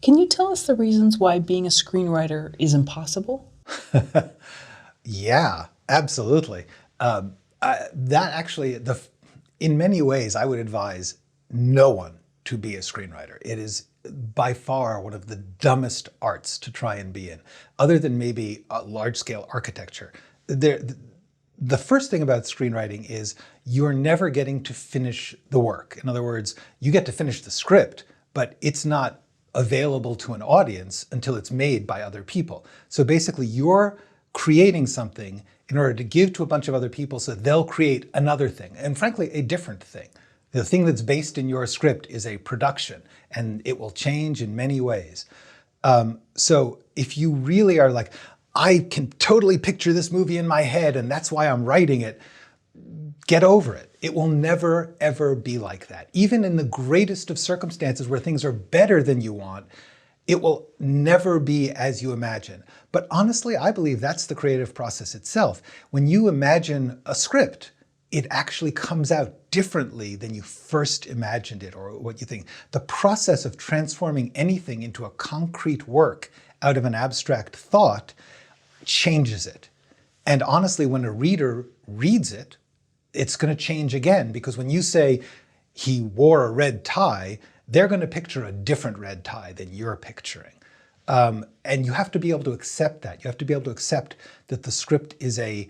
Can you tell us the reasons why being a screenwriter is impossible? Yeah, absolutely. That actually, in many ways, I would advise no one to be a screenwriter. It is by far one of the dumbest arts to try and be in, other than maybe large-scale architecture. The first thing about screenwriting is you're never getting to finish the work. In other words, you get to finish the script, but it's not available to an audience until it's made by other people. So basically, you're creating something in order to give to a bunch of other people so they'll create another thing, and frankly, a different thing. The thing that's based in your script is a production, and it will change in many ways. So if you really are like, I can totally picture this movie in my head and that's why I'm writing it, get over it. It will never, ever be like that. Even in the greatest of circumstances where things are better than you want, it will never be as you imagine. But honestly, I believe that's the creative process itself. When you imagine a script, it actually comes out differently than you first imagined it or what you think. The process of transforming anything into a concrete work out of an abstract thought changes it. And honestly, when a reader reads it, it's going to change again, because when you say he wore a red tie, they're going to picture a different red tie than you're picturing. And you have to be able to accept that. You have to be able to accept that the script is a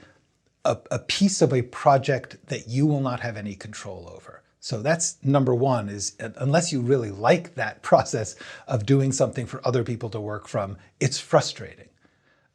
piece of a project that you will not have any control over. So that's number one, is unless you really like that process of doing something for other people to work from, it's frustrating.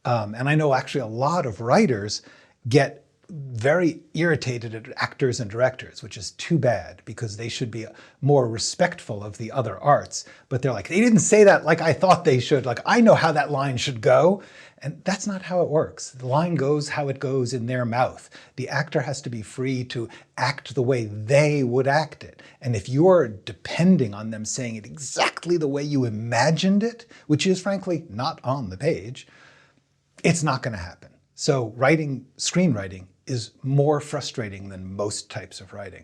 And I know actually a lot of writers get very irritated at actors and directors, which is too bad, because they should be more respectful of the other arts. But they're like, they didn't say that like I thought they should. Like, I know how that line should go. And that's not how it works. The line goes how it goes in their mouth. The actor has to be free to act the way they would act it. And if you're depending on them saying it exactly the way you imagined it, which is frankly not on the page, it's not going to happen. So screenwriting is more frustrating than most types of writing.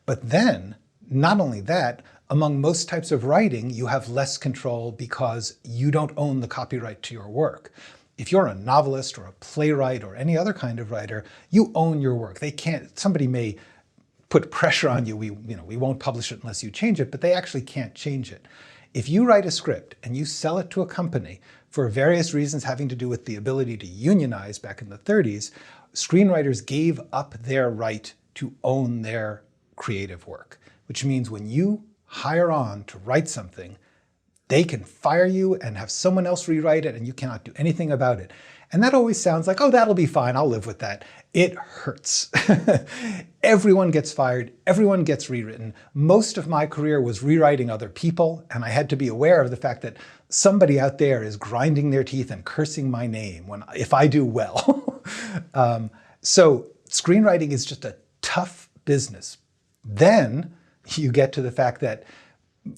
But then, not only that, among most types of writing, you have less control because you don't own the copyright to your work. If you're a novelist or a playwright or any other kind of writer, you own your work. Somebody may put pressure on you, we won't publish it unless you change it, but they actually can't change it. If you write a script and you sell it to a company for various reasons having to do with the ability to unionize back in the 30s, screenwriters gave up their right to own their creative work, which means when you hire on to write something, they can fire you and have someone else rewrite it and you cannot do anything about it. And that always sounds like, oh, that'll be fine, I'll live with that. It hurts. Everyone gets fired, everyone gets rewritten. Most of my career was rewriting other people, and I had to be aware of the fact that somebody out there is grinding their teeth and cursing my name if I do well. So screenwriting is just a tough business. Then you get to the fact that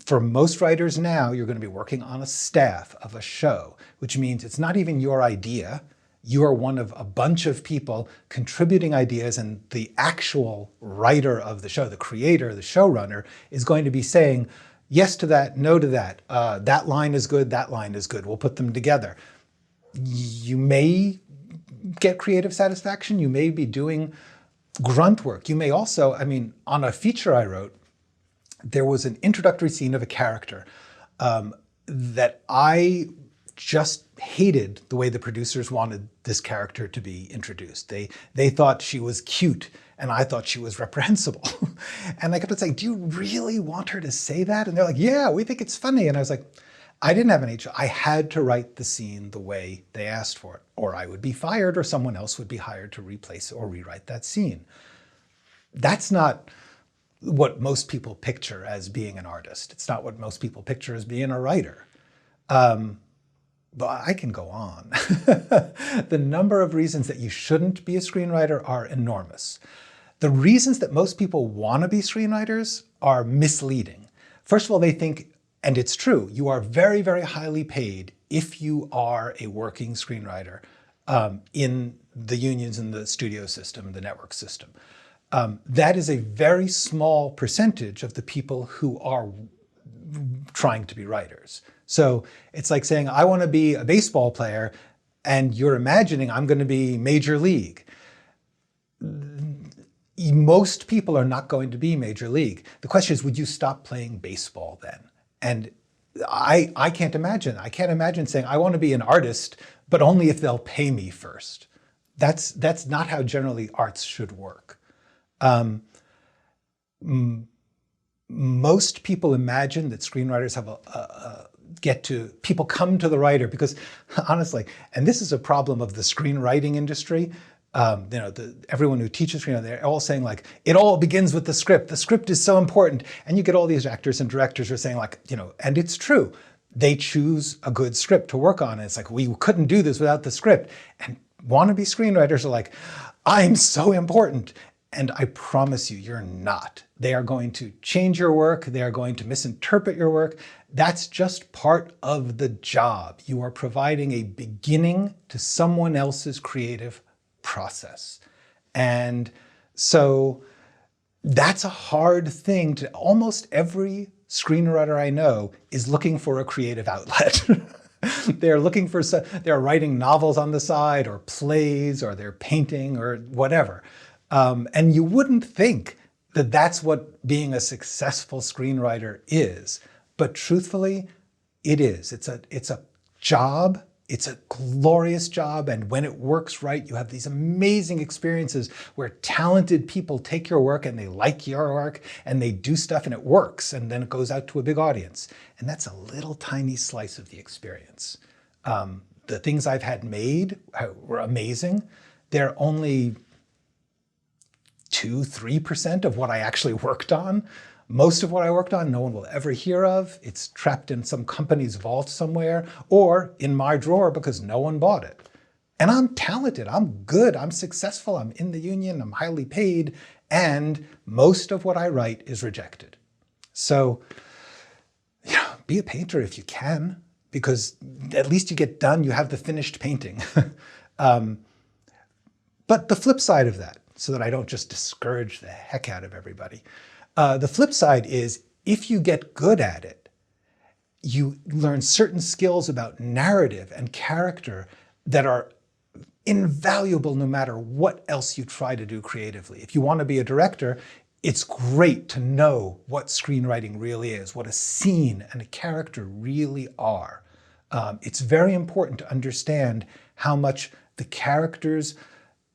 for most writers now, you're going to be working on a staff of a show, which means it's not even your idea. You are one of a bunch of people contributing ideas, and the actual writer of the show, the creator, the showrunner, is going to be saying yes to that, no to that. That line is good, that line is good. We'll put them together. You may get creative satisfaction. You may be doing grunt work. You may also, on a feature I wrote, there was an introductory scene of a character that I just hated the way the producers wanted this character to be introduced. They thought she was cute, and I thought she was reprehensible. And I kept saying, do you really want her to say that? And they're like, yeah, we think it's funny. And I was like, I didn't have an agent. I had to write the scene the way they asked for it, or I would be fired, or someone else would be hired to replace or rewrite that scene. That's not what most people picture as being an artist. It's not what most people picture as being a writer. But I can go on. The number of reasons that you shouldn't be a screenwriter are enormous. The reasons that most people want to be screenwriters are misleading. First of all, they think, and it's true, you are very, very highly paid if you are a working screenwriter in the unions and the studio system, the network system. That is a very small percentage of the people who are trying to be writers. So it's like saying, I want to be a baseball player, and you're imagining I'm going to be major league. Most people are not going to be major league. The question is, would you stop playing baseball then? And I can't imagine. I can't imagine saying, I want to be an artist, but only if they'll pay me first. That's not how generally arts should work. Most people imagine that screenwriters have people come to the writer because, honestly, and this is a problem of the screenwriting industry. Everyone who teaches screenwriting, they're all saying like, it all begins with the script. The script is so important. And you get all these actors and directors who are saying like, and it's true. They choose a good script to work on. And it's like, we couldn't do this without the script. And wannabe screenwriters are like, I'm so important. And I promise you, you're not. They are going to change your work. They are going to misinterpret your work. That's just part of the job. You are providing a beginning to someone else's creative process. And so that's a hard thing to, almost every screenwriter I know is looking for a creative outlet. They're writing novels on the side or plays, or they're painting or whatever. And you wouldn't think that that's what being a successful screenwriter is. But truthfully, it is. It's a job. It's a glorious job. And when it works right, you have these amazing experiences where talented people take your work and they like your work and they do stuff and it works. And then it goes out to a big audience. And that's a little tiny slice of the experience. The things I've had made were amazing. They're only 2-3% of what I actually worked on. Most of what I worked on, no one will ever hear of. It's trapped in some company's vault somewhere, or in my drawer because no one bought it. And I'm talented, I'm good, I'm successful, I'm in the union, I'm highly paid, and most of what I write is rejected. So, be a painter if you can, because at least you get done, you have the finished painting. But the flip side of that, so that I don't just discourage the heck out of everybody. The flip side is, if you get good at it, you learn certain skills about narrative and character that are invaluable no matter what else you try to do creatively. If you want to be a director, it's great to know what screenwriting really is, what a scene and a character really are. It's very important to understand how much the character's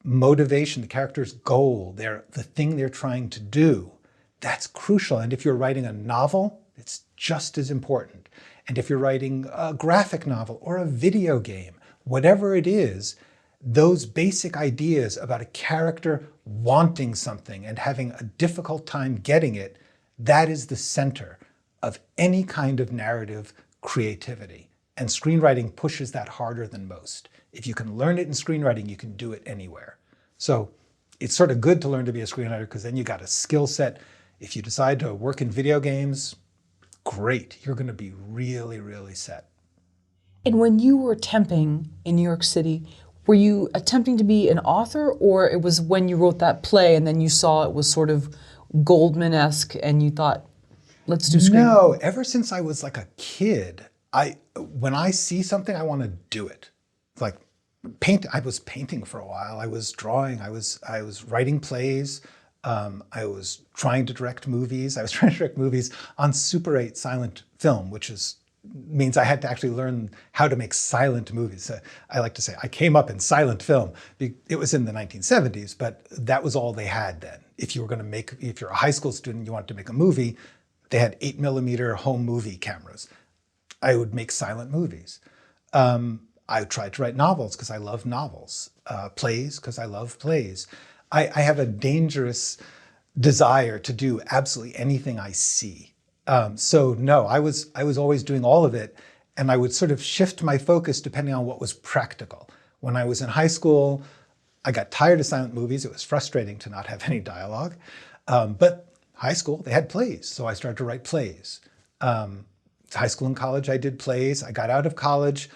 motivation, the character's goal, the thing they're trying to do, that's crucial. And if you're writing a novel, it's just as important. And if you're writing a graphic novel or a video game, whatever it is, those basic ideas about a character wanting something and having a difficult time getting it, that is the center of any kind of narrative creativity. And screenwriting pushes that harder than most. If you can learn it in screenwriting, you can do it anywhere. So it's sort of good to learn to be a screenwriter because then you got a skill set. If you decide to work in video games, great. You're going to be really, really set. And when you were temping in New York City, were you attempting to be an author, or it was when you wrote that play and then you saw it was sort of Goldman-esque and you thought, let's do screenwriting? No, ever since I was like a kid, when I see something, I want to do it. Like I was painting for a while. I was drawing. I was writing plays. I was trying to direct movies. I was trying to direct movies on Super 8 silent film, which means I had to actually learn how to make silent movies. I like to say I came up in silent film. It was in the 1970s, but that was all they had then. If you're a high school student, you wanted to make a movie, they had 8mm home movie cameras. I would make silent movies. I tried to write novels because I love novels, plays because I love plays. I have a dangerous desire to do absolutely anything I see. So no, I was always doing all of it, and I would sort of shift my focus depending on what was practical. When I was in high school, I got tired of silent movies. It was frustrating to not have any dialogue. But high school, they had plays, so I started to write plays. High school and college, I did plays. I got out of college.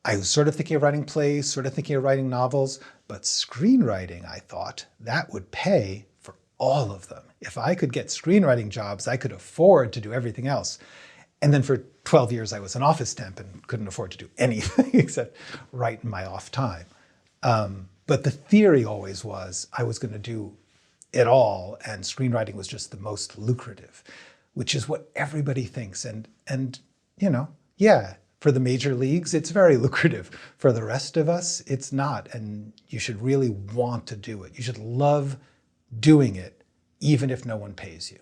I was sort of thinking of writing plays, sort of thinking of writing novels, but screenwriting, I thought, that would pay for all of them. If I could get screenwriting jobs, I could afford to do everything else. And then for 12 years, I was an office temp and couldn't afford to do anything except write in my off time. But the theory always was I was going to do it all, and screenwriting was just the most lucrative, which is what everybody thinks. And you know, yeah, for the major leagues, it's very lucrative. For the rest of us, it's not. And you should really want to do it. You should love doing it, even if no one pays you.